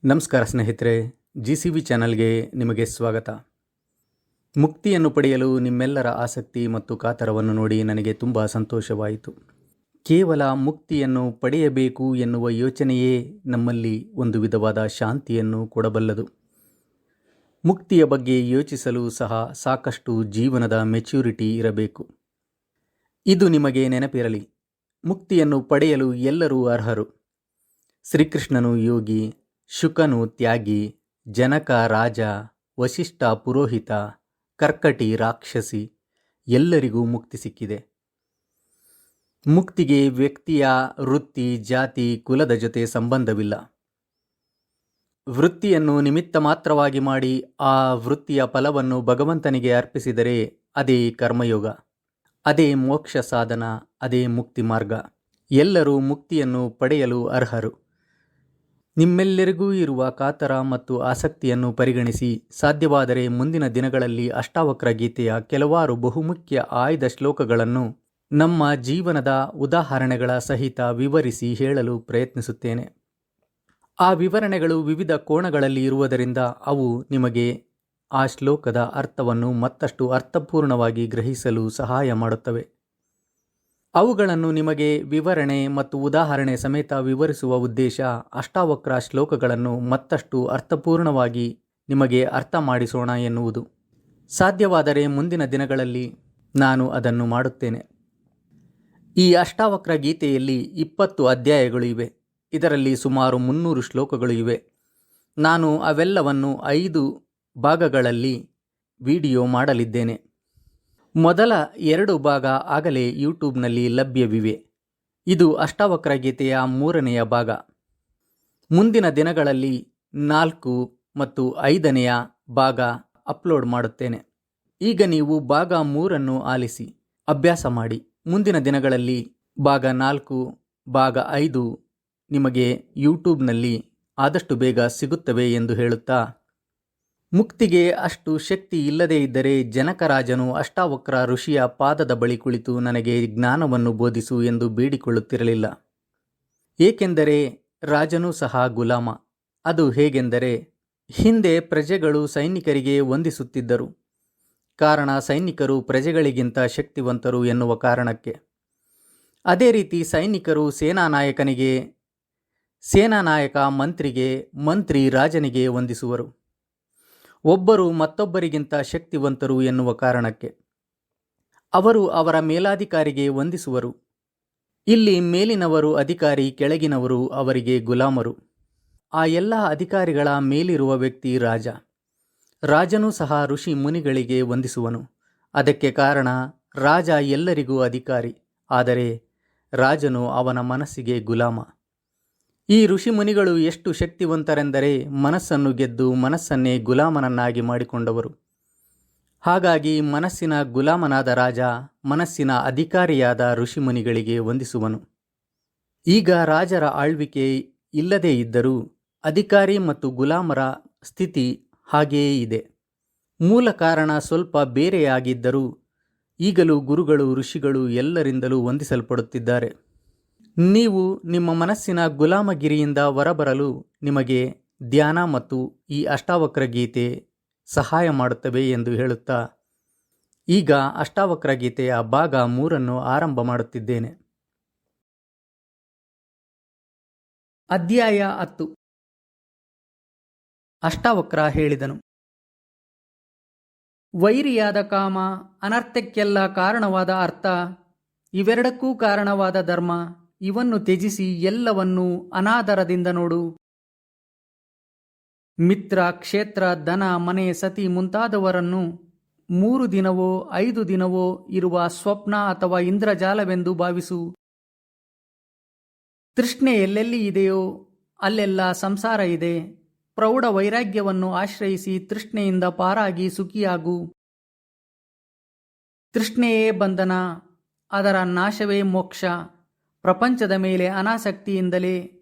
ನಮಸ್ಕಾರ ಸ್ನೇಹಿತರೆ, GCV ಚಾನಲ್ಗೆ ನಿಮಗೆ ಸ್ವಾಗತ. ಮುಕ್ತಿಯನ್ನು ಪಡೆಯಲು ನಿಮ್ಮೆಲ್ಲರ ಆಸಕ್ತಿ ಮತ್ತು ಕಾತರವನ್ನು ನೋಡಿ ನನಗೆ ತುಂಬ ಸಂತೋಷವಾಯಿತು. ಕೇವಲ ಮುಕ್ತಿಯನ್ನು ಪಡೆಯಬೇಕು ಎನ್ನುವ ಯೋಚನೆಯೇ ನಮ್ಮಲ್ಲಿ ಒಂದು ವಿಧವಾದ ಶಾಂತಿಯನ್ನು ಕೊಡಬಲ್ಲದು. ಮುಕ್ತಿಯ ಬಗ್ಗೆ ಯೋಚಿಸಲು ಸಹ ಸಾಕಷ್ಟು ಜೀವನದ ಮೆಚ್ಯೂರಿಟಿ ಇರಬೇಕು. ಇದು ನಿಮಗೆ ನೆನಪಿರಲಿ, ಮುಕ್ತಿಯನ್ನು ಪಡೆಯಲು ಎಲ್ಲರೂ ಅರ್ಹರು. ಶ್ರೀಕೃಷ್ಣನು ಯೋಗಿ, ಶುಕನು ತ್ಯಾಗಿ, ಜನಕ ರಾಜ, ವಸಿಷ್ಠ ಪುರೋಹಿತ, ಕರ್ಕಟಿ ರಾಕ್ಷಸಿ, ಎಲ್ಲರಿಗೂ ಮುಕ್ತಿ ಸಿಕ್ಕಿದೆ. ಮುಕ್ತಿಗೆ ವ್ಯಕ್ತಿಯ ವೃತ್ತಿ, ಜಾತಿ, ಕುಲದ ಜೊತೆ ಸಂಬಂಧವಿಲ್ಲ. ವೃತ್ತಿಯನ್ನು ನಿಮಿತ್ತ ಮಾತ್ರವಾಗಿ ಮಾಡಿ ಆ ವೃತ್ತಿಯ ಫಲವನ್ನು ಭಗವಂತನಿಗೆ ಅರ್ಪಿಸಿದರೆ ಅದೇ ಕರ್ಮಯೋಗ, ಅದೇ ಮೋಕ್ಷ ಸಾಧನ, ಅದೇ ಮುಕ್ತಿ ಮಾರ್ಗ. ಎಲ್ಲರೂ ಮುಕ್ತಿಯನ್ನು ಪಡೆಯಲು ಅರ್ಹರು. ನಿಮ್ಮೆಲ್ಲರಿಗೂ ಇರುವ ಕಾತರ ಮತ್ತು ಆಸಕ್ತಿಯನ್ನು ಪರಿಗಣಿಸಿ ಸಾಧ್ಯವಾದರೆ ಮುಂದಿನ ದಿನಗಳಲ್ಲಿ ಅಷ್ಟಾವಕ್ರ ಗೀತೆಯ ಕೆಲವಾರು ಬಹುಮುಖ್ಯ ಆಯ್ದ ಶ್ಲೋಕಗಳನ್ನು ನಮ್ಮ ಜೀವನದ ಉದಾಹರಣೆಗಳ ಸಹಿತ ವಿವರಿಸಿ ಹೇಳಲು ಪ್ರಯತ್ನಿಸುತ್ತೇನೆ. ಆ ವಿವರಣೆಗಳು ವಿವಿಧ ಕೋಣಗಳಲ್ಲಿ ಇರುವುದರಿಂದ ಅವು ನಿಮಗೆ ಆ ಶ್ಲೋಕದ ಅರ್ಥವನ್ನು ಮತ್ತಷ್ಟು ಅರ್ಥಪೂರ್ಣವಾಗಿ ಗ್ರಹಿಸಲು ಸಹಾಯ ಮಾಡುತ್ತವೆ. ಅವುಗಳನ್ನು ನಿಮಗೆ ವಿವರಣೆ ಮತ್ತು ಉದಾಹರಣೆ ಸಮೇತ ವಿವರಿಸುವ ಉದ್ದೇಶ ಅಷ್ಟಾವಕ್ರ ಶ್ಲೋಕಗಳನ್ನು ಮತ್ತಷ್ಟು ಅರ್ಥಪೂರ್ಣವಾಗಿ ನಿಮಗೆ ಅರ್ಥ ಮಾಡಿಸೋಣ ಎನ್ನುವುದು. ಸಾಧ್ಯವಾದರೆ ಮುಂದಿನ ದಿನಗಳಲ್ಲಿ ನಾನು ಅದನ್ನು ಮಾಡುತ್ತೇನೆ. ಈ ಅಷ್ಟಾವಕ್ರ ಗೀತೆಯಲ್ಲಿ 20 ಅಧ್ಯಾಯಗಳು ಇವೆ. ಇದರಲ್ಲಿ ಸುಮಾರು 300 ಶ್ಲೋಕಗಳು ಇವೆ. ನಾನು ಅವೆಲ್ಲವನ್ನು 5 ಭಾಗಗಳಲ್ಲಿ ವಿಡಿಯೋ ಮಾಡಲಿದ್ದೇನೆ. ಮೊದಲ 2 ಭಾಗ ಆಗಲೇ ಯೂಟ್ಯೂಬ್ನಲ್ಲಿ ಲಭ್ಯವಿವೆ. ಇದು ಅಷ್ಟಾವಕ್ರ ಗೀತೆಯ 3ನೆಯ ಭಾಗ. ಮುಂದಿನ ದಿನಗಳಲ್ಲಿ 4 ಮತ್ತು 5ನೆಯ ಭಾಗ ಅಪ್ಲೋಡ್ ಮಾಡುತ್ತೇನೆ. ಈಗ ನೀವು ಭಾಗ 3 ಆಲಿಸಿ ಅಭ್ಯಾಸ ಮಾಡಿ. ಮುಂದಿನ ದಿನಗಳಲ್ಲಿ ಭಾಗ 4, ಭಾಗ 5 ನಿಮಗೆ ಯೂಟ್ಯೂಬ್ನಲ್ಲಿ ಆದಷ್ಟು ಬೇಗ ಸಿಗುತ್ತವೆ ಎಂದು ಹೇಳುತ್ತಾ, ಮುಕ್ತಿಗೆ ಅಷ್ಟು ಶಕ್ತಿ ಇಲ್ಲದೇ ಇದ್ದರೆ ಜನಕರಾಜನು ಅಷ್ಟಾವಕ್ರ ಋಷಿಯ ಪಾದದ ಬಳಿ ಕುಳಿತು ನನಗೆ ಜ್ಞಾನವನ್ನು ಬೋಧಿಸು ಎಂದು ಬೇಡಿಕೊಳ್ಳುತ್ತಿರಲಿಲ್ಲ. ಏಕೆಂದರೆ ರಾಜನೂ ಸಹ ಗುಲಾಮ. ಅದು ಹೇಗೆಂದರೆ, ಹಿಂದೆ ಪ್ರಜೆಗಳು ಸೈನಿಕರಿಗೆ ವಂದಿಸುತ್ತಿದ್ದರು. ಕಾರಣ ಮಂತ್ರಿಗಳು ಪ್ರಜೆಗಳಿಗಿಂತ ಶಕ್ತಿವಂತರು ಎನ್ನುವ ಕಾರಣಕ್ಕೆ. ಅದೇ ರೀತಿ ಸೈನಿಕರು ಸೇನಾನಾಯಕನಿಗೆ, ಸೇನಾನಾಯಕ ಮಂತ್ರಿಗೆ, ಮಂತ್ರಿ ರಾಜನಿಗೆ ವಂದಿಸುವರು. ಒಬ್ಬರು ಮತ್ತೊಬ್ಬರಿಗಿಂತ ಶಕ್ತಿವಂತರು ಎನ್ನುವ ಕಾರಣಕ್ಕೆ ಅವರು ಅವರ ಮೇಲಾಧಿಕಾರಿಗೆ ವಂದಿಸುವರು. ಇಲ್ಲಿ ಮೇಲಿನವರು ಅಧಿಕಾರಿ, ಕೆಳಗಿನವರು ಅವರಿಗೆ ಗುಲಾಮರು. ಆ ಎಲ್ಲ ಅಧಿಕಾರಿಗಳ ಮೇಲಿರುವ ವ್ಯಕ್ತಿ ರಾಜ. ರಾಜನೂ ಸಹ ಋಷಿ ಮುನಿಗಳಿಗೆ ವಂದಿಸುವನು. ಅದಕ್ಕೆ ಕಾರಣ ರಾಜ ಎಲ್ಲರಿಗೂ ಅಧಿಕಾರಿ, ಆದರೆ ರಾಜನು ಅವನ ಮನಸ್ಸಿಗೆ ಗುಲಾಮ. ಈ ಋಷಿಮುನಿಗಳು ಎಷ್ಟು ಶಕ್ತಿವಂತರೆಂದರೆ ಮನಸ್ಸನ್ನು ಗೆದ್ದು ಮನಸ್ಸನ್ನೇ ಗುಲಾಮನನ್ನಾಗಿ ಮಾಡಿಕೊಂಡವರು. ಹಾಗಾಗಿ ಮನಸ್ಸಿನ ಗುಲಾಮನಾದ ರಾಜ ಮನಸ್ಸಿನ ಅಧಿಕಾರಿಯಾದ ಋಷಿಮುನಿಗಳಿಗೆ ವಂದಿಸುವನು. ಈಗ ರಾಜರ ಆಳ್ವಿಕೆ ಇಲ್ಲದೇ ಇದ್ದರೂ ಅಧಿಕಾರಿ ಮತ್ತು ಗುಲಾಮರ ಸ್ಥಿತಿ ಹಾಗೆಯೇ ಇದೆ. ಮೂಲ ಕಾರಣ ಸ್ವಲ್ಪ ಬೇರೆಯಾಗಿದ್ದರೂ ಈಗಲೂ ಗುರುಗಳು, ಋಷಿಗಳು ಎಲ್ಲರಿಂದಲೂ ವಂದಿಸಲ್ಪಡುತ್ತಿದ್ದಾರೆ. ನೀವು ನಿಮ್ಮ ಮನಸ್ಸಿನ ಗುಲಾಮಗಿರಿಯಿಂದ ಹೊರಬರಲು ನಿಮಗೆ ಧ್ಯಾನ ಮತ್ತು ಈ ಅಷ್ಟಾವಕ್ರ ಗೀತೆ ಸಹಾಯ ಮಾಡುತ್ತವೆ ಎಂದು ಹೇಳುತ್ತಾ, ಈಗ ಅಷ್ಟಾವಕ್ರ ಗೀತೆಯ ಭಾಗ 3 ಆರಂಭ ಮಾಡುತ್ತಿದ್ದೇನೆ. ಅಧ್ಯಾಯ 10. ಅಷ್ಟಾವಕ್ರ ಹೇಳಿದನು, ವೈರಿಯಾದ ಕಾಮ, ಅನರ್ಥಕ್ಕೆಲ್ಲ ಕಾರಣವಾದ ಅರ್ಥ, ಇವೆರಡಕ್ಕೂ ಕಾರಣವಾದ ಧರ್ಮ, ಇವನ್ನು ತ್ಯಜಿಸಿ ಎಲ್ಲವನ್ನೂ ಅನಾದರದಿಂದ ನೋಡು. ಮಿತ್ರ, ಕ್ಷೇತ್ರ, ದನ, ಮನೆ, ಸತಿ ಮುಂತಾದವರನ್ನು 3 ದಿನವೋ 5 ದಿನವೋ ಇರುವ ಸ್ವಪ್ನ ಅಥವಾ ಇಂದ್ರಜಾಲವೆಂದು ಭಾವಿಸು. ತೃಷ್ಣೆ ಎಲ್ಲೆಲ್ಲಿ ಇದೆಯೋ ಅಲ್ಲೆಲ್ಲ ಸಂಸಾರ ಇದೆ. ಪ್ರೌಢ ವೈರಾಗ್ಯವನ್ನು ಆಶ್ರಯಿಸಿ ತೃಷ್ಣೆಯಿಂದ ಪಾರಾಗಿ ಸುಖಿಯಾಗು. ತೃಷ್ಣೆಯೇ ಬಂಧನ, ಅದರ ನಾಶವೇ ಮೋಕ್ಷ. ಪ್ರಪಂಚದ ಮೇಲೆ ಅನಾಸಕ್ತಿಯಿಂದಲೇ,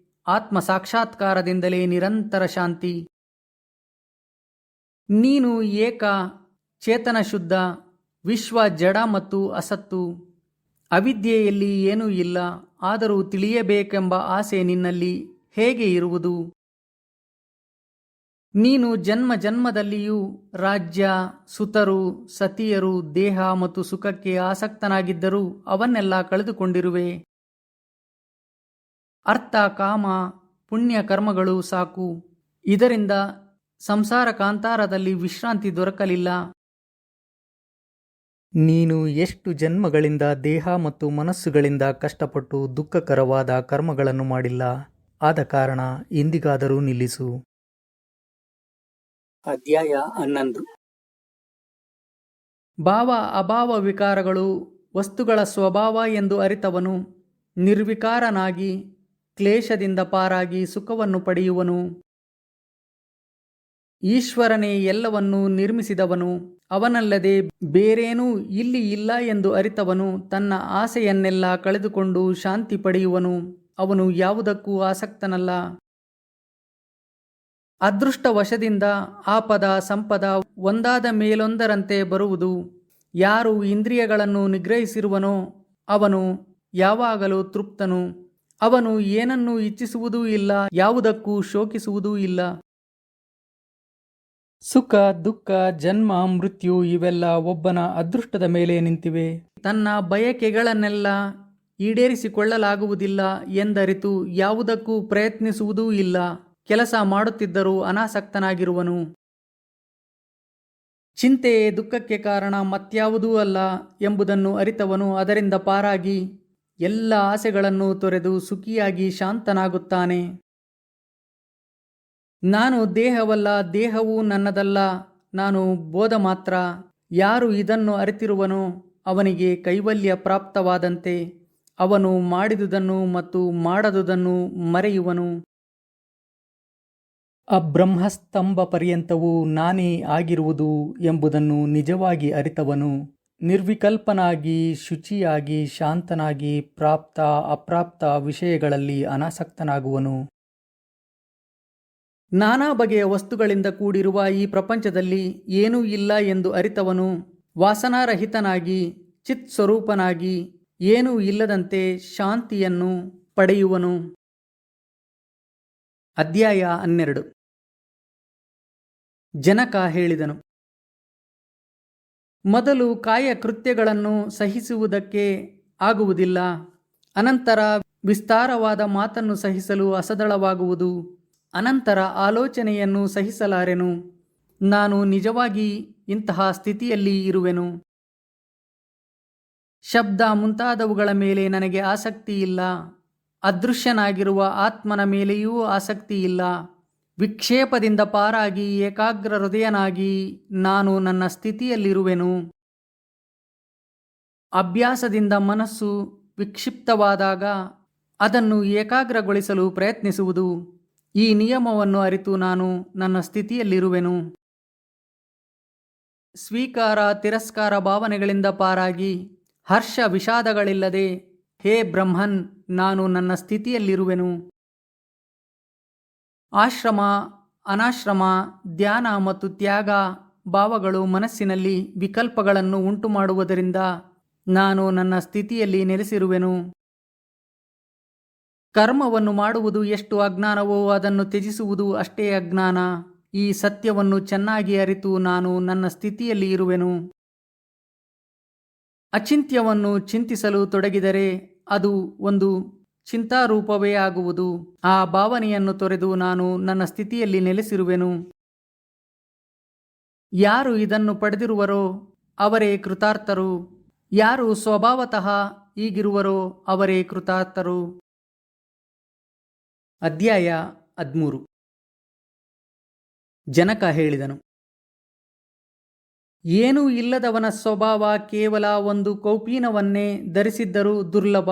ಆತ್ಮ ಸಾಕ್ಷಾತ್ಕಾರದಿಂದಲೇ ನಿರಂತರ ಶಾಂತಿ. ನೀನು ಏಕ ಚೇತನ ಶುದ್ಧ. ವಿಶ್ವ ಜಡ ಮತ್ತು ಅಸತ್ತು. ಅವಿದ್ಯೆಯಲ್ಲಿ ಏನೂ ಇಲ್ಲ, ಆದರೂ ತಿಳಿಯಬೇಕೆಂಬ ಆಸೆ ನಿನ್ನಲ್ಲಿ ಹೇಗೆ ಇರುವುದು? ನೀನು ಜನ್ಮ ಜನ್ಮದಲ್ಲಿಯೂ ರಾಜ್ಯ, ಸುತರು, ಸತಿಯರು, ದೇಹ ಮತ್ತು ಸುಖಕ್ಕೆ ಆಸಕ್ತನಾಗಿದ್ದರೂ ಅವನ್ನೆಲ್ಲ ಕಳೆದುಕೊಂಡಿರುವೆ. ಅರ್ಥ, ಕಾಮ, ಪುಣ್ಯ ಕರ್ಮಗಳು ಸಾಕು. ಇದರಿಂದ ಸಂಸಾರ ಕಾಂತಾರದಲ್ಲಿ ವಿಶ್ರಾಂತಿ ದೊರಕಲಿಲ್ಲ. ನೀನು ಎಷ್ಟು ಜನ್ಮಗಳಿಂದ ದೇಹ ಮತ್ತು ಮನಸ್ಸುಗಳಿಂದ ಕಷ್ಟಪಟ್ಟು ದುಃಖಕರವಾದ ಕರ್ಮಗಳನ್ನು ಮಾಡಿಲ್ಲ. ಆದ ಕಾರಣ ಇಂದಿಗಾದರೂ ನಿಲ್ಲಿಸು. ಅಧ್ಯಾಯ 11. ಭಾವ ಅಭಾವ ವಿಕಾರಗಳು ವಸ್ತುಗಳ ಸ್ವಭಾವ ಎಂದು ಅರಿತವನು ನಿರ್ವಿಕಾರನಾಗಿ ಕ್ಲೇಶದಿಂದ ಪಾರಾಗಿ ಸುಖವನ್ನು ಪಡೆಯುವನು. ಈಶ್ವರನೇ ಎಲ್ಲವನ್ನೂ ನಿರ್ಮಿಸಿದವನು. ಅವನಲ್ಲದೆ ಬೇರೇನೂ ಇಲ್ಲಿ ಇಲ್ಲ ಎಂದು ಅರಿತವನು ತನ್ನ ಆಸೆಯನ್ನೆಲ್ಲ ಕಳೆದುಕೊಂಡು ಶಾಂತಿ ಪಡೆಯುವನು. ಅವನು ಯಾವುದಕ್ಕೂ ಆಸಕ್ತನಲ್ಲ. ಅದೃಷ್ಟವಶದಿಂದ ಆಪದ ಸಂಪದ ಒಂದಾದ ಮೇಲೊಂದರಂತೆ ಬರುವುದು. ಯಾರು ಇಂದ್ರಿಯಗಳನ್ನು ನಿಗ್ರಹಿಸಿರುವನೋ ಅವನು ಯಾವಾಗಲೂ ತೃಪ್ತನು. ಅವನು ಏನನ್ನೂ ಇಚ್ಛಿಸುವುದೂ ಇಲ್ಲ, ಯಾವುದಕ್ಕೂ ಶೋಕಿಸುವುದೂ ಇಲ್ಲ. ಸುಖ, ದುಃಖ, ಜನ್ಮ, ಮೃತ್ಯು ಇವೆಲ್ಲ ಒಬ್ಬನ ಅದೃಷ್ಟದ ಮೇಲೆ ನಿಂತಿವೆ. ತನ್ನ ಬಯಕೆಗಳನ್ನೆಲ್ಲ ಈಡೇರಿಸಿಕೊಳ್ಳಲಾಗುವುದಿಲ್ಲ ಎಂದರಿತು ಯಾವುದಕ್ಕೂ ಪ್ರಯತ್ನಿಸುವುದೂ ಇಲ್ಲ. ಕೆಲಸ ಮಾಡುತ್ತಿದ್ದರೂ ಅನಾಸಕ್ತನಾಗಿರುವನು. ಚಿಂತೆಯೇ ದುಃಖಕ್ಕೆ ಕಾರಣ, ಮತ್ಯಾವುದೂ ಅಲ್ಲ ಎಂಬುದನ್ನು ಅರಿತವನು ಅದರಿಂದ ಪಾರಾಗಿ ಎಲ್ಲ ಆಸೆಗಳನ್ನು ತೊರೆದು ಸುಖಿಯಾಗಿ ಶಾಂತನಾಗುತ್ತಾನೆ. ನಾನು ದೇಹವಲ್ಲ, ದೇಹವು ನನ್ನದಲ್ಲ, ನಾನು ಬೋಧ ಮಾತ್ರ. ಯಾರು ಇದನ್ನು ಅರಿತಿರುವನೋ ಅವನಿಗೆ ಕೈವಲ್ಯ ಪ್ರಾಪ್ತವಾದಂತೆ. ಅವನು ಮಾಡಿದುದನ್ನು ಮತ್ತು ಮಾಡದುದನ್ನು ಮರೆಯುವನು. ಅಬ್ರಹ್ಮಸ್ತಂಭ ಪರ್ಯಂತವೂ ನಾನೇ ಆಗಿರುವುದು ಎಂಬುದನ್ನು ನಿಜವಾಗಿ ಅರಿತವನು ನಿರ್ವಿಕಲ್ಪನಾಗಿ, ಶುಚಿಯಾಗಿ, ಶಾಂತನಾಗಿ ಪ್ರಾಪ್ತ ಅಪ್ರಾಪ್ತ ವಿಷಯಗಳಲ್ಲಿ ಅನಾಸಕ್ತನಾಗುವನು. ನಾನಾ ಬಗೆಯ ವಸ್ತುಗಳಿಂದ ಕೂಡಿರುವ ಈ ಪ್ರಪಂಚದಲ್ಲಿ ಏನೂ ಇಲ್ಲ ಎಂದು ಅರಿತವನು ವಾಸನಾರಹಿತನಾಗಿ ಚಿತ್ಸ್ವರೂಪನಾಗಿ ಏನೂ ಇಲ್ಲದಂತೆ ಶಾಂತಿಯನ್ನು ಪಡೆಯುವನು. ಅಧ್ಯಾಯ 12. ಜನಕ ಹೇಳಿದನು, ಮೊದಲು ಕಾಯ ಕೃತ್ಯಗಳನ್ನು ಸಹಿಸುವುದಕ್ಕೆ ಆಗುವುದಿಲ್ಲ. ಅನಂತರ ವಿಸ್ತಾರವಾದ ಮಾತನ್ನು ಸಹಿಸಲು ಅಸದಳವಾಗುವುದು. ಅನಂತರ ಆಲೋಚನೆಯನ್ನು ಸಹಿಸಲಾರೆನು. ನಾನು ನಿಜವಾಗಿ ಇಂತಹ ಸ್ಥಿತಿಯಲ್ಲಿ ಇರುವೆನು. ಶಬ್ದ ಮುಂತಾದವುಗಳ ಮೇಲೆ ನನಗೆ ಆಸಕ್ತಿಯಿಲ್ಲ. ಅದೃಶ್ಯನಾಗಿರುವ ಆತ್ಮನ ಮೇಲೆಯೂ ಆಸಕ್ತಿಯಿಲ್ಲ. ವಿಕ್ಷೇಪದಿಂದ ಪಾರಾಗಿ ಏಕಾಗ್ರ ಹೃದಯನಾಗಿ ನಾನು ನನ್ನ ಸ್ಥಿತಿಯಲ್ಲಿರುವೆನು. ಅಭ್ಯಾಸದಿಂದ ಮನಸ್ಸು ವಿಕ್ಷಿಪ್ತವಾದಾಗ ಅದನ್ನು ಏಕಾಗ್ರಗೊಳಿಸಲು ಪ್ರಯತ್ನಿಸುವುದು. ಈ ನಿಯಮವನ್ನು ಅರಿತು ನಾನು ನನ್ನ ಸ್ಥಿತಿಯಲ್ಲಿರುವೆನು. ಸ್ವೀಕಾರ ತಿರಸ್ಕಾರ ಭಾವನೆಗಳಿಂದ ಪಾರಾಗಿ ಹರ್ಷ ವಿಷಾದಗಳಿಲ್ಲದೆ ಹೇ ಬ್ರಹ್ಮನ್, ನಾನು ನನ್ನ ಸ್ಥಿತಿಯಲ್ಲಿರುವೆನು. ಆಶ್ರಮ, ಅನಾಶ್ರಮ, ಧ್ಯಾನ ಮತ್ತು ತ್ಯಾಗ ಭಾವಗಳು ಮನಸ್ಸಿನಲ್ಲಿ ವಿಕಲ್ಪಗಳನ್ನು ಉಂಟು ಮಾಡುವುದರಿಂದ ನಾನು ನನ್ನ ಸ್ಥಿತಿಯಲ್ಲಿ ನೆಲೆಸಿರುವೆನು. ಕರ್ಮವನ್ನು ಮಾಡುವುದು ಎಷ್ಟು ಅಜ್ಞಾನವೋ ಅದನ್ನು ತ್ಯಜಿಸುವುದು ಅಷ್ಟೇ ಅಜ್ಞಾನ. ಈ ಸತ್ಯವನ್ನು ಚೆನ್ನಾಗಿ ಅರಿತು ನಾನು ನನ್ನ ಸ್ಥಿತಿಯಲ್ಲಿ ಇರುವೆನು. ಅಚಿಂತ್ಯವನ್ನು ಚಿಂತಿಸಲು ತೊಡಗಿದರೆ ಅದು ಒಂದು ಚಿಂತಾರೂಪವೇ ಆಗುವುದು. ಆ ಭಾವನೆಯನ್ನು ತೊರೆದು ನಾನು ನನ್ನ ಸ್ಥಿತಿಯಲ್ಲಿ ನೆಲೆಸಿರುವೆನು. ಯಾರು ಇದನ್ನು ಪಡೆದಿರುವರೋ ಅವರೇ ಕೃತಾರ್ಥರು. ಯಾರು ಸ್ವಭಾವತಃ ಹೀಗಿರುವರೋ ಅವರೇ ಕೃತಾರ್ಥರು. ಅಧ್ಯಾಯ 13. ಜನಕ ಹೇಳಿದನು, ಏನೂ ಇಲ್ಲದವನ ಸ್ವಭಾವ ಕೇವಲ ಒಂದು ಕೌಪೀನವನ್ನೇ ಧರಿಸಿದ್ದರೂ ದುರ್ಲಭ.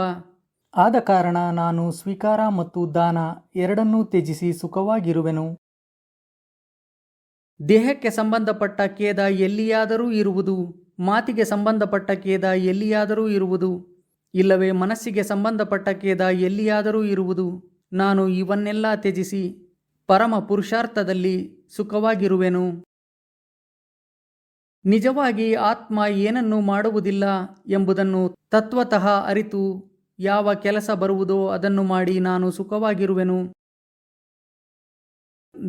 ಆದ ಕಾರಣ ನಾನು ಸ್ವೀಕಾರ ಮತ್ತು ದಾನ ಎರಡನ್ನೂ ತ್ಯಜಿಸಿ ಸುಖವಾಗಿರುವೆನು. ದೇಹಕ್ಕೆ ಸಂಬಂಧಪಟ್ಟ ಖೇದ ಎಲ್ಲಿಯಾದರೂ ಇರುವುದು, ಮಾತಿಗೆ ಸಂಬಂಧಪಟ್ಟ ಖೇದ ಎಲ್ಲಿಯಾದರೂ ಇರುವುದು, ಇಲ್ಲವೇ ಮನಸ್ಸಿಗೆ ಸಂಬಂಧಪಟ್ಟ ಖೇದ ಎಲ್ಲಿಯಾದರೂ ಇರುವುದು. ನಾನು ಇವನ್ನೆಲ್ಲ ತ್ಯಜಿಸಿ ಪರಮ ಪುರುಷಾರ್ಥದಲ್ಲಿ ಸುಖವಾಗಿರುವೆನು. ನಿಜವಾಗಿ ಆತ್ಮ ಏನನ್ನೂ ಮಾಡುವುದಿಲ್ಲ ಎಂಬುದನ್ನು ತತ್ವತಃ ಅರಿತು ಯಾವ ಕೆಲಸ ಬರುವುದೋ ಅದನ್ನು ಮಾಡಿ ನಾನು ಸುಖವಾಗಿರುವೆನು.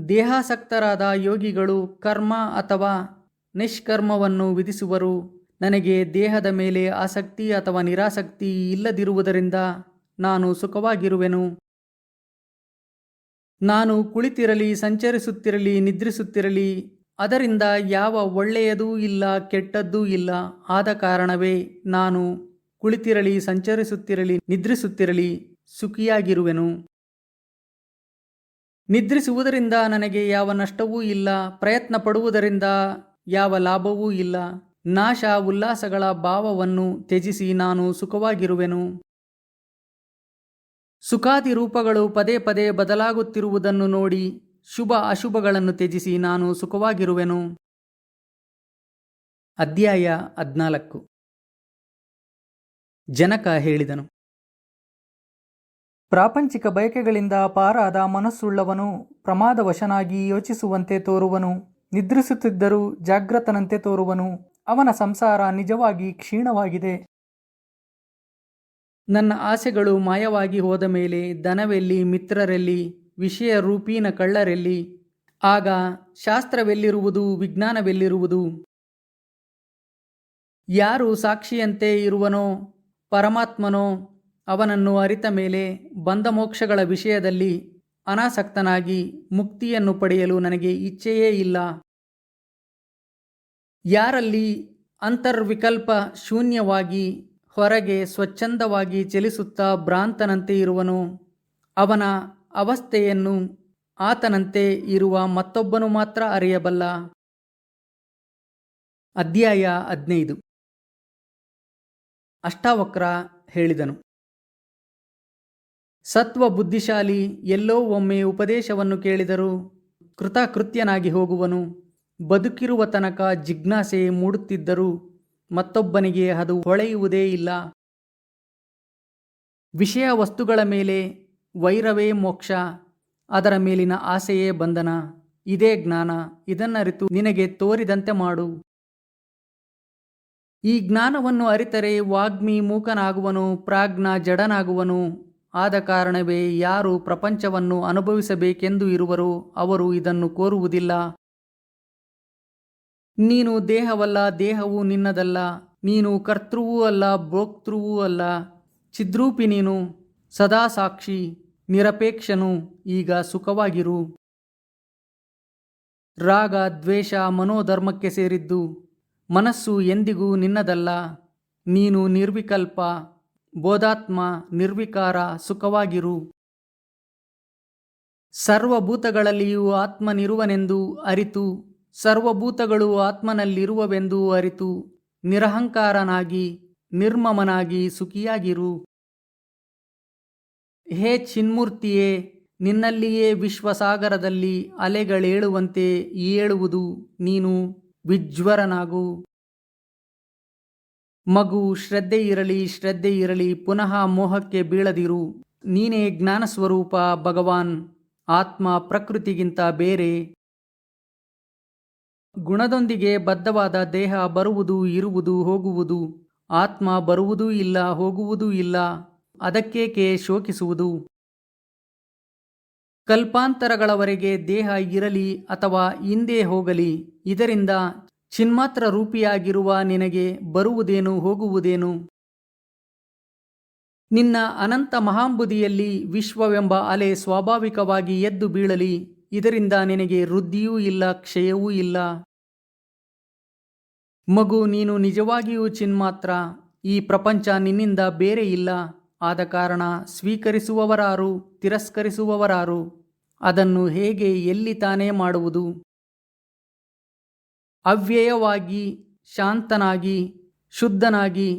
ದೇಹಾಸಕ್ತರಾದ ಯೋಗಿಗಳು ಕರ್ಮ ಅಥವಾ ನಿಷ್ಕರ್ಮವನ್ನು ವಿಧಿಸುವರು. ನನಗೆ ದೇಹದ ಮೇಲೆ ಆಸಕ್ತಿ ಅಥವಾ ನಿರಾಸಕ್ತಿ ಇಲ್ಲದಿರುವುದರಿಂದ ನಾನು ಸುಖವಾಗಿರುವೆನು. ನಾನು ಕುಳಿತಿರಲಿ, ಸಂಚರಿಸುತ್ತಿರಲಿ, ನಿದ್ರಿಸುತ್ತಿರಲಿ, ಅದರಿಂದ ಯಾವ ಒಳ್ಳೆಯದೂ ಇಲ್ಲ, ಕೆಟ್ಟದ್ದೂ ಇಲ್ಲ. ಆದ ಕಾರಣವೇ ನಾನು ಕುಳಿತಿರಲಿ, ಸಂಚರಿಸುತ್ತಿರಲಿ, ನಿದ್ರಿಸುತ್ತಿರಲಿ ಸುಖಿಯಾಗಿರುವೆನು. ನಿದ್ರಿಸುವುದರಿಂದ ನನಗೆ ಯಾವ ನಷ್ಟವೂ ಇಲ್ಲ, ಪ್ರಯತ್ನ ಪಡುವುದರಿಂದ ಯಾವ ಲಾಭವೂ ಇಲ್ಲ. ನಾಶ ಉಲ್ಲಾಸಗಳ ಭಾವವನ್ನು ತ್ಯಜಿಸಿ ನಾನು ಸುಖವಾಗಿರುವೆನು. ಸುಖಾದಿ ರೂಪಗಳು ಪದೇ ಪದೇ ಬದಲಾಗುತ್ತಿರುವುದನ್ನು ನೋಡಿ ಶುಭ ಅಶುಭಗಳನ್ನು ತ್ಯಜಿಸಿ ನಾನು ಸುಖವಾಗಿರುವೆನು. ಅಧ್ಯಾಯ 14. ಜನಕ ಹೇಳಿದನು, ಪ್ರಾಪಂಚಿಕ ಬಯಕೆಗಳಿಂದ ಪಾರಾದ ಮನಸ್ಸುಳ್ಳವನು ಪ್ರಮಾದವಶನಾಗಿ ಯೋಚಿಸುವಂತೆ ತೋರುವನು. ನಿದ್ರಿಸುತ್ತಿದ್ದರೂ ಜಾಗೃತನಂತೆ ತೋರುವನು. ಅವನ ಸಂಸಾರ ನಿಜವಾಗಿ ಕ್ಷೀಣವಾಗಿದೆ. ನನ್ನ ಆಸೆಗಳು ಮಾಯವಾಗಿ ಹೋದ ಮೇಲೆ ಧನವೆಲ್ಲಿ, ಮಿತ್ರರೆಲ್ಲಿ, ವಿಷಯ ರೂಪೀನ ಕಳ್ಳರೆಲ್ಲಿ? ಆಗ ಶಾಸ್ತ್ರವೆಲ್ಲಿರುವುದು, ವಿಜ್ಞಾನವೆಲ್ಲಿರುವುದು? ಯಾರು ಸಾಕ್ಷಿಯಂತೆ ಇರುವನೋ, ಪರಮಾತ್ಮನೋ, ಅವನನ್ನು ಅರಿತ ಮೇಲೆ ಬಂಧಮೋಕ್ಷಗಳ ವಿಷಯದಲ್ಲಿ ಅನಾಸಕ್ತನಾಗಿ ಮುಕ್ತಿಯನ್ನು ಪಡೆಯಲು ನನಗೆ ಇಚ್ಛೆಯೇ ಇಲ್ಲ. ಯಾರಲ್ಲಿ ಅಂತರ್ವಿಕಲ್ಪ ಶೂನ್ಯವಾಗಿ ಹೊರಗೆ ಸ್ವಚ್ಛಂದವಾಗಿ ಚಲಿಸುತ್ತಾ ಭ್ರಾಂತನಂತೆ ಇರುವನೋ, ಅವನ ಅವಸ್ಥೆಯನ್ನು ಆತನಂತೆ ಇರುವ ಮತ್ತೊಬ್ಬನು ಮಾತ್ರ ಅರಿಯಬಲ್ಲ. ಅಧ್ಯಾಯ 15. ಅಷ್ಟಾವಕ್ರ ಹೇಳಿದನು, ಸತ್ವ ಬುದ್ಧಿಶಾಲಿ ಎಲ್ಲೋ ಒಮ್ಮೆ ಉಪದೇಶವನ್ನು ಕೇಳಿದರೂ ಕೃತಕೃತ್ಯನಾಗಿ ಹೋಗುವನು. ಬದುಕಿರುವ ತನಕ ಜಿಜ್ಞಾಸೆ ಮೂಡುತ್ತಿದ್ದರೂ ಮತ್ತೊಬ್ಬನಿಗೆ ಅದು ಹೊಳೆಯುವುದೇ ಇಲ್ಲ. ವಿಷಯ ವಸ್ತುಗಳ ಮೇಲೆ ವೈರವೇ ಮೋಕ್ಷ, ಅದರ ಮೇಲಿನ ಆಸೆಯೇ ಬಂಧನ. ಇದೇ ಜ್ಞಾನ. ಇದನ್ನರಿತು ನಿನಗೆ ತೋರಿದಂತೆ ಮಾಡು. ಈ ಜ್ಞಾನವನ್ನು ಅರಿತರೆ ವಾಗ್ಮಿ ಮೂಕನಾಗುವನು, ಪ್ರಾಜ್ಞ ಜಡನಾಗುವನು. ಆದ ಕಾರಣವೇ ಯಾರು ಪ್ರಪಂಚವನ್ನು ಅನುಭವಿಸಬೇಕೆಂದು ಇರುವರೋ ಅವರು ಇದನ್ನು ಕೋರುವುದಿಲ್ಲ. ನೀನು ದೇಹವಲ್ಲ, ದೇಹವು ನಿನ್ನದಲ್ಲ. ನೀನು ಕರ್ತೃವೂ ಅಲ್ಲ, ಭೋಕ್ತೃವೂ ಅಲ್ಲ. ಚಿದ್ರೂಪಿ ನೀನು, ಸದಾ ಸಾಕ್ಷಿ, ನಿರಪೇಕ್ಷನು. ಈಗ ಸುಖವಾಗಿರು. ರಾಗ ದ್ವೇಷ ಮನೋಧರ್ಮಕ್ಕೆ ಸೇರಿದ್ದು. ಮನಸ್ಸು ಎಂದಿಗೂ ನಿನ್ನದಲ್ಲ. ನೀನು ನಿರ್ವಿಕಲ್ಪ, ಬೋಧಾತ್ಮ, ನಿರ್ವಿಕಾರ, ಸುಖವಾಗಿರು. ಸರ್ವಭೂತಗಳಲ್ಲಿಯೂ ಆತ್ಮನಿರುವನೆಂದು ಅರಿತು, ಸರ್ವಭೂತಗಳು ಆತ್ಮನಲ್ಲಿರುವವೆಂದು ಅರಿತು, ನಿರಹಂಕಾರನಾಗಿ ನಿರ್ಮಮನಾಗಿ ಸುಖಿಯಾಗಿರು. ಹೇ ಚಿನ್ಮೂರ್ತಿಯೇ, ನಿನ್ನಲ್ಲಿಯೇ ವಿಶ್ವಸಾಗರದಲ್ಲಿ ಅಲೆಗಳೇಳುವಂತೆ ಏಳುವುದು. ನೀನು ವಿಜ್ವರನಾಗು. ಮಗು, ಶ್ರದ್ಧೆ ಇರಲಿ, ಪುನಃ ಮೋಹಕ್ಕೆ ಬೀಳದಿರು. ನೀನೇ ಜ್ಞಾನಸ್ವರೂಪ ಭಗವಾನ್. ಆತ್ಮ ಪ್ರಕೃತಿಗಿಂತ ಬೇರೆ. ಗುಣದೊಂದಿಗೆ ಬದ್ಧವಾದ ದೇಹ ಬರುವುದು, ಇರುವುದು, ಹೋಗುವುದು. ಆತ್ಮ ಬರುವುದೂ ಇಲ್ಲ, ಹೋಗುವುದೂ ಇಲ್ಲ. ಅದಕ್ಕೇಕೆ ಶೋಕಿಸುವುದು? ಕಲ್ಪಾಂತರಗಳವರೆಗೆ ದೇಹ ಇರಲಿ ಅಥವಾ ಹಿಂದೆ ಹೋಗಲಿ, ಇದರಿಂದ ಚಿನ್ಮಾತ್ರ ರೂಪಿಯಾಗಿರುವ ನಿನಗೆ ಬರುವುದೇನು, ಹೋಗುವುದೇನು? ನಿನ್ನ ಅನಂತ ಮಹಾಂಬುದಿಯಲ್ಲಿ ವಿಶ್ವವೆಂಬ ಅಲೆ ಸ್ವಾಭಾವಿಕವಾಗಿ ಎದ್ದು ಬೀಳಲಿ. ಇದರಿಂದ ನಿನಗೆ ವೃದ್ಧಿಯೂ ಇಲ್ಲ, ಕ್ಷಯವೂ ಇಲ್ಲ. ಮಗು, ನೀನು ನಿಜವಾಗಿಯೂ ಚಿನ್ಮಾತ್ರ. ಈ ಪ್ರಪಂಚ ನಿನ್ನಿಂದ ಬೇರೆ ಇಲ್ಲ. ಆದ ಕಾರಣ ಸ್ವೀಕರಿಸುವವರಾರು, ತಿರಸ್ಕರಿಸುವವರಾರು? ಅದನ್ನು ಹೇಗೆ, ಎಲ್ಲಿ ತಾನೇ ಮಾಡುವುದು? ಅವ್ಯಯವಾಗಿ, ಶಾಂತನಾಗಿ, ಶುದ್ಧನಾಗಿ,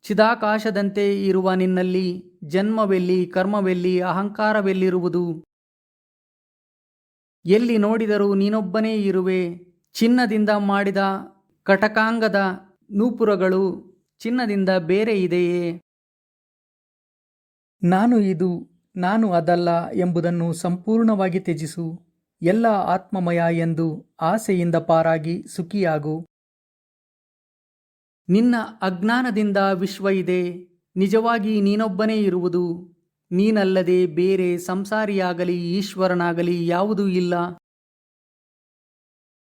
ಚಿದಾಕಾಶದಂತೆ ಇರುವ ನಿನ್ನಲ್ಲಿ ಜನ್ಮವೆಲ್ಲಿ, ಕರ್ಮವೆಲ್ಲಿ, ಅಹಂಕಾರವೆಲ್ಲಿರುವುದು? ಎಲ್ಲಿ ನೋಡಿದರೂ ನೀನೊಬ್ಬನೇ ಇರುವೆ. ಚಿನ್ನದಿಂದ ಮಾಡಿದ ಕಟಕಾಂಗದ ನೂಪುರಗಳು ಚಿನ್ನದಿಂದ ಬೇರೆ ಇದೆಯೇ? ನಾನು ಇದು, ನಾನು ಅದಲ್ಲ ಎಂಬುದನ್ನು ಸಂಪೂರ್ಣವಾಗಿ ತ್ಯಜಿಸು. ಎಲ್ಲ ಆತ್ಮಮಯ ಎಂದು ಆಸೆಯಿಂದ ಪಾರಾಗಿ ಸುಖಿಯಾಗು. ನಿನ್ನ ಅಜ್ಞಾನದಿಂದ ವಿಶ್ವ ಇದೆ. ನಿಜವಾಗಿ ನೀನೊಬ್ಬನೇ ಇರುವುದು. ನೀನಲ್ಲದೆ ಬೇರೆ ಸಂಸಾರಿಯಾಗಲಿ ಈಶ್ವರನಾಗಲಿ ಯಾವುದೂ ಇಲ್ಲ.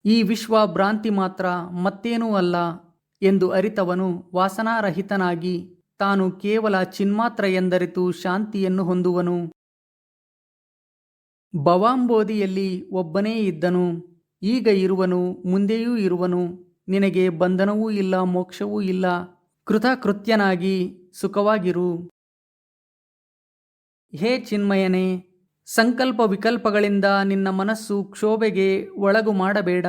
ಈ ವಿಶ್ವ ಭ್ರಾಂತಿ ಮಾತ್ರ, ಮತ್ತೇನೂ ಅಲ್ಲ ಎಂದು ಅರಿತವನು ವಾಸನಾರಹಿತನಾಗಿ ತಾನು ಕೇವಲ ಚಿನ್ಮಾತ್ರ ಎಂದರಿತು ಶಾಂತಿಯನ್ನು ಹೊಂದುವನು. ಭವಾಂಬೋಧಿಯಲ್ಲಿ ಒಬ್ಬನೇ ಇದ್ದನು, ಈಗ ಇರುವನು, ಮುಂದೆಯೂ ಇರುವನು. ನಿನಗೆ ಬಂಧನವೂ ಇಲ್ಲ, ಮೋಕ್ಷವೂ ಇಲ್ಲ. ಕೃತಕೃತ್ಯನಾಗಿ ಸುಖವಾಗಿರು. ಹೇ ಚಿನ್ಮಯನೇ, ಸಂಕಲ್ಪ ವಿಕಲ್ಪಗಳಿಂದ ನಿನ್ನ ಮನಸ್ಸು ಕ್ಷೋಭೆಗೆ ಒಳಗು ಮಾಡಬೇಡ.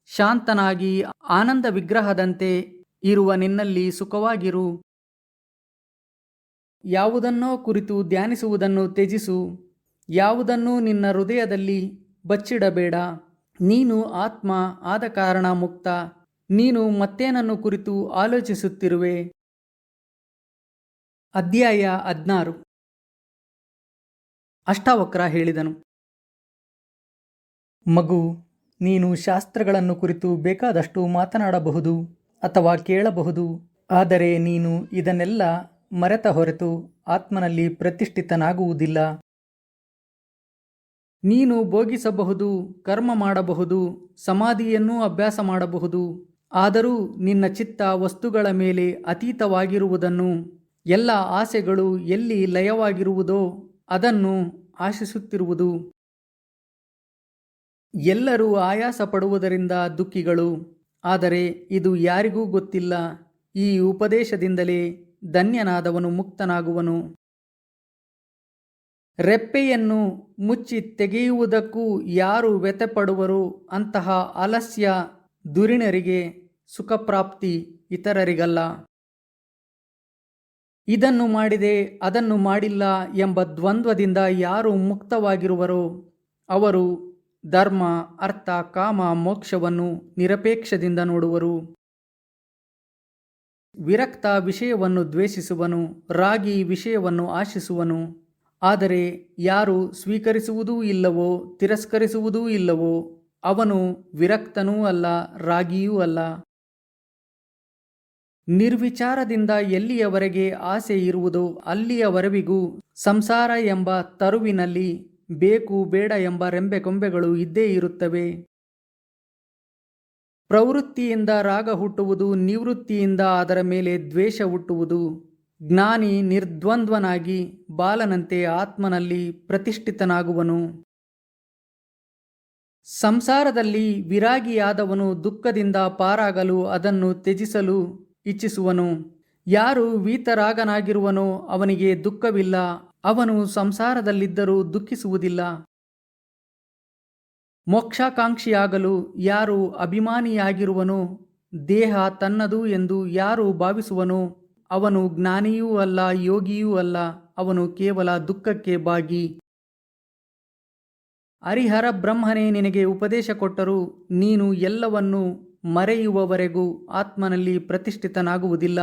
ಶಾಂತನಾಗಿ ಆನಂದ ವಿಗ್ರಹದಂತೆ ಇರುವ ನಿನ್ನಲ್ಲಿ ಸುಖವಾಗಿರು. ಯಾವುದನ್ನೋ ಕುರಿತು ಧ್ಯಾನಿಸುವುದನ್ನು ತ್ಯಜಿಸು. ಯಾವುದನ್ನೂ ನಿನ್ನ ಹೃದಯದಲ್ಲಿ ಬಚ್ಚಿಡಬೇಡ. ನೀನು ಆತ್ಮ, ಆದ ಕಾರಣ ಮುಕ್ತ. ನೀನು ಮತ್ತೇನನ್ನು ಕುರಿತು ಆಲೋಚಿಸುತ್ತಿರುವೆ? ಅಧ್ಯಾಯ 16. ಅಷ್ಟಾವಕ್ರ ಹೇಳಿದನು, ಮಗು, ನೀನು ಶಾಸ್ತ್ರಗಳನ್ನು ಕುರಿತು ಬೇಕಾದಷ್ಟು ಮಾತನಾಡಬಹುದು ಅಥವಾ ಕೇಳಬಹುದು. ಆದರೆ ನೀನು ಇದನ್ನೆಲ್ಲ ಮರೆತ ಹೊರತು ಆತ್ಮನಲ್ಲಿ ಪ್ರತಿಷ್ಠಿತನಾಗುವುದಿಲ್ಲ. ನೀನು ಭೋಗಿಸಬಹುದು, ಕರ್ಮ ಮಾಡಬಹುದು, ಸಮಾಧಿಯನ್ನೂ ಅಭ್ಯಾಸ ಮಾಡಬಹುದು. ಆದರೂ ನಿನ್ನ ಚಿತ್ತ ವಸ್ತುಗಳ ಮೇಲೆ ಅತೀತವಾಗಿರುವುದನ್ನು, ಎಲ್ಲ ಆಸೆಗಳು ಎಲ್ಲಿ ಲಯವಾಗಿರುವುದೋ ಅದನ್ನು ಆಶಿಸುತ್ತಿರುವುದು. ಎಲ್ಲರೂ ಆಯಾಸ ಪಡುವುದರಿಂದ ದುಃಖಿಗಳು, ಆದರೆ ಇದು ಯಾರಿಗೂ ಗೊತ್ತಿಲ್ಲ. ಈ ಉಪದೇಶದಿಂದಲೇ ಧನ್ಯನಾದವನು ಮುಕ್ತನಾಗುವನು. ರೆಪ್ಪೆಯನ್ನು ಮುಚ್ಚಿ ತೆಗೆಯುವುದಕ್ಕೂ ಯಾರು ವ್ಯಥೆಪಡುವರು? ಅಂತಹ ಆಲಸ್ಯ ಧುರೀಣರಿಗೆ ಸುಖಪ್ರಾಪ್ತಿ, ಇತರರಿಗಲ್ಲ. ಇದನ್ನು ಮಾಡಿದೆ, ಅದನ್ನು ಮಾಡಿಲ್ಲ ಎಂಬ ದ್ವಂದ್ವದಿಂದ ಯಾರು ಮುಕ್ತವಾಗಿರುವರೋ ಅವರು ಧರ್ಮ, ಅರ್ಥ, ಕಾಮ, ಮೋಕ್ಷವನ್ನು ನಿರಪೇಕ್ಷದಿಂದ ನೋಡುವರು. ವಿರಕ್ತ ವಿಷಯವನ್ನು ದ್ವೇಷಿಸುವನು, ರಾಗಿ ವಿಷಯವನ್ನು ಆಶಿಸುವನು. ಆದರೆ ಯಾರು ಸ್ವೀಕರಿಸುವುದೂ ಇಲ್ಲವೋ ತಿರಸ್ಕರಿಸುವುದೂ ಇಲ್ಲವೋ ಅವನು ವಿರಕ್ತನೂ ಅಲ್ಲ, ರಾಗಿಯೂ ಅಲ್ಲ. ನಿರ್ವಿಚಾರದಿಂದ ಎಲ್ಲಿಯವರೆಗೆ ಆಸೆ ಇರುವುದೋ ಅಲ್ಲಿಯವರೆವಿಗೂ ಸಂಸಾರ ಎಂಬ ತರುವಿನಲ್ಲಿ ಬೇಕು ಬೇಡ ಎಂಬ ರೆಂಬೆಕೊಂಬೆಗಳು ಇದ್ದೇ ಇರುತ್ತವೆ. ಪ್ರವೃತ್ತಿಯಿಂದ ರಾಗ ಹುಟ್ಟುವುದು, ನಿವೃತ್ತಿಯಿಂದ ಅದರ ಮೇಲೆ ದ್ವೇಷ ಹುಟ್ಟುವುದು. ಜ್ಞಾನಿ ನಿರ್ದ್ವಂದ್ವನಾಗಿ ಬಾಲನಂತೆ ಆತ್ಮನಲ್ಲಿ ಪ್ರತಿಷ್ಠಿತನಾಗುವನು. ಸಂಸಾರದಲ್ಲಿ ವಿರಾಗಿಯಾದವನು ದುಃಖದಿಂದ ಪಾರಾಗಲು ಅದನ್ನು ತ್ಯಜಿಸಲು ಇಚ್ಛಿಸುವನು. ಯಾರು ವೀತರಾಗನಾಗಿರುವನೋ ಅವನಿಗೆ ದುಃಖವಿಲ್ಲ, ಅವನು ಸಂಸಾರದಲ್ಲಿದ್ದರೂ ದುಃಖಿಸುವುದಿಲ್ಲ. ಮೋಕ್ಷಾಕಾಂಕ್ಷಿಯಾಗಲು ಯಾರು ಅಭಿಮಾನಿಯಾಗಿರುವನೋ, ದೇಹ ತನ್ನದು ಎಂದು ಯಾರು ಭಾವಿಸುವನೋ ಅವನು ಜ್ಞಾನಿಯೂ ಅಲ್ಲ, ಯೋಗಿಯೂ ಅಲ್ಲ. ಅವನು ಕೇವಲ ದುಃಖಕ್ಕೆ ಭಾಗಿ. ಹರಿಹರ ಬ್ರಹ್ಮನೇ ನಿನಗೆ ಉಪದೇಶ ಕೊಟ್ಟರೂ ನೀನು ಎಲ್ಲವನ್ನೂ ಮರೆಯುವವರೆಗೂ ಆತ್ಮನಲ್ಲಿ ಪ್ರತಿಷ್ಠಿತನಾಗುವುದಿಲ್ಲ.